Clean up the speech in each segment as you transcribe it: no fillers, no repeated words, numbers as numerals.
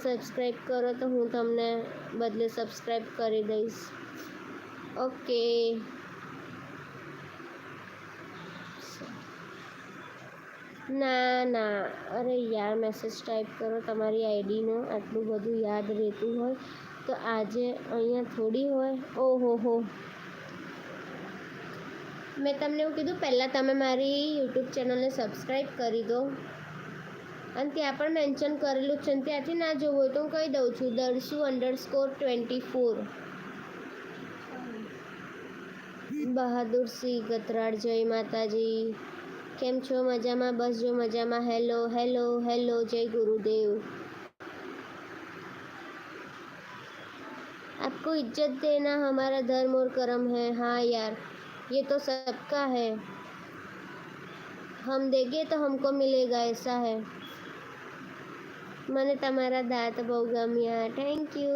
Subscribe કરો તો હું તમને બદલે સબસ્ક્રાઈબ કરી દઈશ. ઓકે. ના અરે યાર મેસેજ ટાઈપ કરો તમારી આઈડીનો. આટલું બધું યાદ રહેતું હોય તો આજે અહીંયા થોડી હોય. ઓહો મેં તમને એવું કીધું પહેલાં તમે મારી યુટ્યુબ ચેનલને સબસ્ક્રાઈબ કરી દો અને ત્યાં પણ મેન્શન કરેલું છે. ત્યાંથી ના જોવું હોય તો હું કહી દઉં છું દર્શુ_24. બહાદુર સિંહ ગતરાડ, જય માતાજી. કેમ છો? મજામાં? બસ જો મજામાં. હેલો જય ગુરુદેવ. आपको इज्जत देना हमारा धर्म और कर्म है. हाँ यार ये तो सबका है. हम देंगे तो हमको मिलेगा ऐसा है. મને તમારા દાંત બહુ ગમ્યા. Thank you.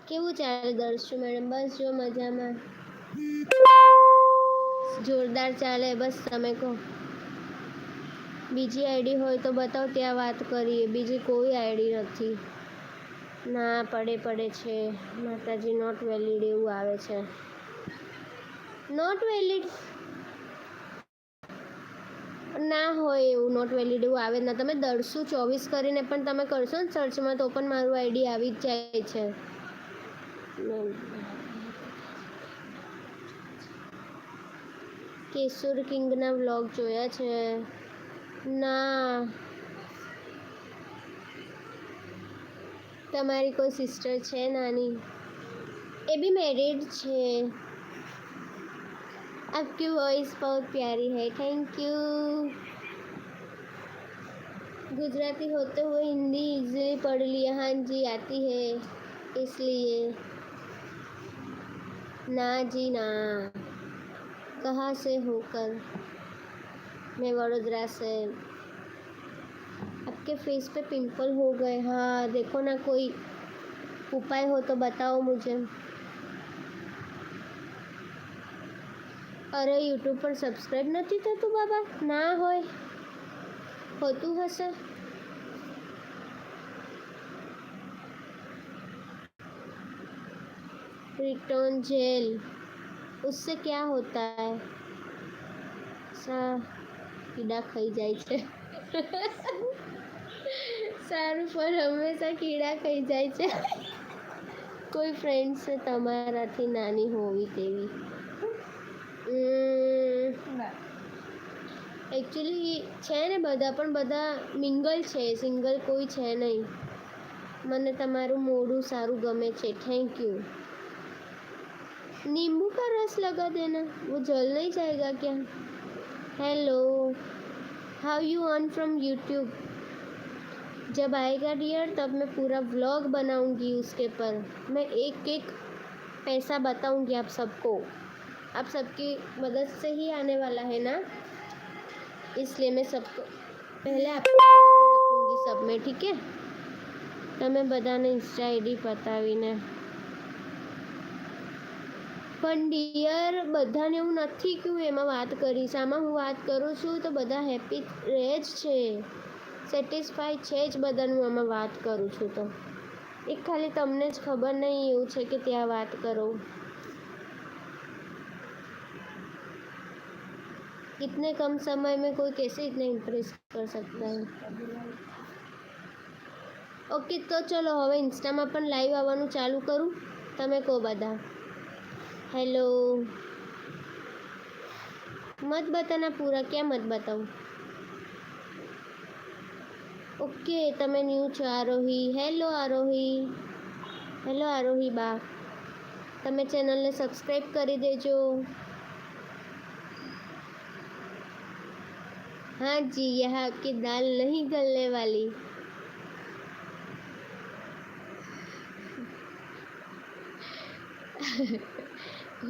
કેવું ચાલે દર્શુ મેડમ? બસ જો મજામાં. જોરદાર ચાલે. બસ તમે કહો. બીજી આઈડી હોય તો બતાવો, ત્યાં વાત કરીએ. બીજી કોઈ આઈડી નથી. ના પડે છે. માતાજી નોટ વેલિડ એવું આવે છે. નોટ વેલિડ ના હોય એવું. નોટ વેલિડ એવું આવે ના. તમે દર્શુ24 કરીને પણ તમે કરશો ને સર્ચમાં તો પણ મારું આઈડી આવી જ જાય છે. કેશુર કિંગના વ્લોગ જોયા છે? ના. તમારી કોઈ સિસ્ટર છે નાની? એ भी मैरिड છે. आपकी वॉइस बहुत प्यारी है. Thank you. गुजराती होते हुए हिंदी इजीली पढ़ लिया. हाँ जी आती है इसलिए. ना जी ना. कहाँ से होकर? मैं वडोदरा से. आपके फेस पे पिंपल हो गए. हाँ देखो ना, कोई उपाय हो तो बताओ मुझे. અરે યુટ્યુબ પર સબસ્ક્રાઈબ નથી થતું બાબા? ના હોય, હોતું હશે. रिटर्न जेल उससे क्या होता है? कीड़ा खाई જાય છે. સારું પણ હંમેશા કીડા ખાઈ જાય છે. કોઈ ફ્રેન્ડ છે તમારાથી નાની હોવી તેવી? એકચ્યુઅલી છે ને બધા, પણ બધા મિંગલ છે, સિંગલ કોઈ છે નહીં. મને તમારું મોઢું સારું ગમે છે. Thank you. नींबू का रस लगा देना, वो जल नहीं जाएगा क्या? Hello, how you earn from YouTube? जब आएगा डियर तब मैं पूरा व्लॉग बनाऊंगी उसके पर. मैं एक एक पैसा बताऊंगी आप सबको. आप सबकी मदद से ही आने वाला है ना, इसलिए मैं सबको पहले आपको रखूंगी सब में. ठीक है? તમે બધાને ઇન્સ્ટા આઈડી પતાવીને. પણ ડિયર બધાને એવું નથી કે હું એમાં વાત કરીશ. આમાં હું વાત કરું છું તો બધા હેપી રહે જ છે, સેટિસ્ફાઈ છે જ બધાનું આમાં વાત કરું છું તો. એક ખાલી તમને જ ખબર નહીં એવું છે કે ત્યાં વાત કરો. इतने कम समय में कोई कैसे इतना इम्प्रेस कर सकता है. ओके तो चलो હવે ઇન્સ્ટામાં પણ લાઈવ આવવાનું ચાલુ કરું. તમે કહો બધા. हेलो, मत बताना पूरा. क्या मत बताऊँ? ओके તમે ન્યૂ છો આરોહી. હેલો આરોહી. હેલો આરોહી બા. તમે ચેનલને સબસ્ક્રાઈબ કરી દેજો. हाँ जी, यह आपकी दाल नहीं गलने वाली.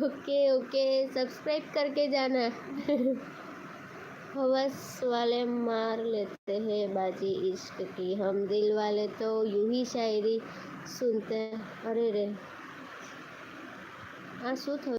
ओके सब्सक्राइब करके जाना. हवस वाले मार लेते हैं बाजी इश्क की, हम दिल वाले तो यूं ही शायरी सुनते हैं. अरे रे, हाँ શું થયું?